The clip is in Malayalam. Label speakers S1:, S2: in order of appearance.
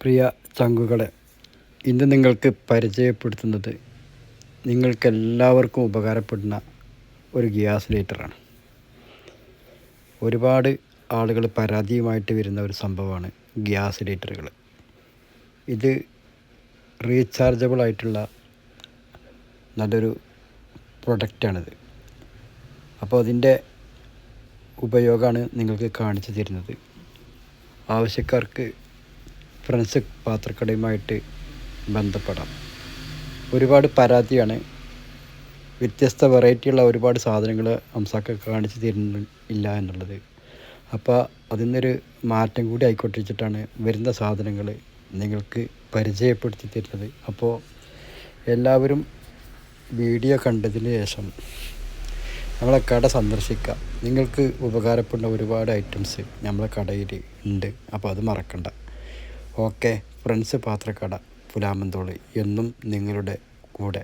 S1: പ്രിയ ചങ്കുകളെ, ഇന്ന് നിങ്ങൾക്ക് പരിചയപ്പെടുത്തുന്നത് നിങ്ങൾക്കെല്ലാവർക്കും ഉപകാരപ്പെടുന്ന ഒരു ഗ്യാസ് ലൈറ്ററാണ്. ഒരുപാട് ആളുകൾ പരാതിയുമായിട്ട് വരുന്ന ഒരു സംഭവമാണ് ഗ്യാസ് ലൈറ്ററുകൾ. ഇത് റീചാർജബിൾ ആയിട്ടുള്ള നല്ലൊരു പ്രൊഡക്റ്റാണിത്. അപ്പോൾ അതിൻ്റെ ഉപയോഗമാണ് നിങ്ങൾക്ക് കാണിച്ചു തരുന്നത്. ആവശ്യക്കാർക്ക് ഫ്രണ്ട്സ് പാത്രക്കടയുമായിട്ട് ബന്ധപ്പെടാം. ഒരുപാട് പരാതിയാണ്. വ്യത്യസ്ത വെറൈറ്റിയുള്ള ഒരുപാട് സാധനങ്ങൾ ഹംസാക്ക കാണിച്ചു തരുന്നില്ല എന്നുള്ളത്. അപ്പോൾ അതിൽ നിന്നൊരു മാറ്റം കൂടി ആയിക്കോട്ടെ വെച്ചിട്ടാണ് വരുന്ന സാധനങ്ങൾ നിങ്ങൾക്ക് പരിചയപ്പെടുത്തി തരുന്നത്. അപ്പോൾ എല്ലാവരും വീഡിയോ കണ്ടതിന് ശേഷം നമ്മളെ കട സന്ദർശിക്കുക. നിങ്ങൾക്ക് ഉപകാരപ്പെടുന്ന ഒരുപാട് ഐറ്റംസ് നമ്മളെ കടയിൽ ഉണ്ട്. അപ്പോൾ അത് മറക്കണ്ട. ഓക്കെ ഫ്രണ്ട്സ് പാത്രക്കട പുലാമന്തോളി എന്നും നിങ്ങളുടെ കൂടെ.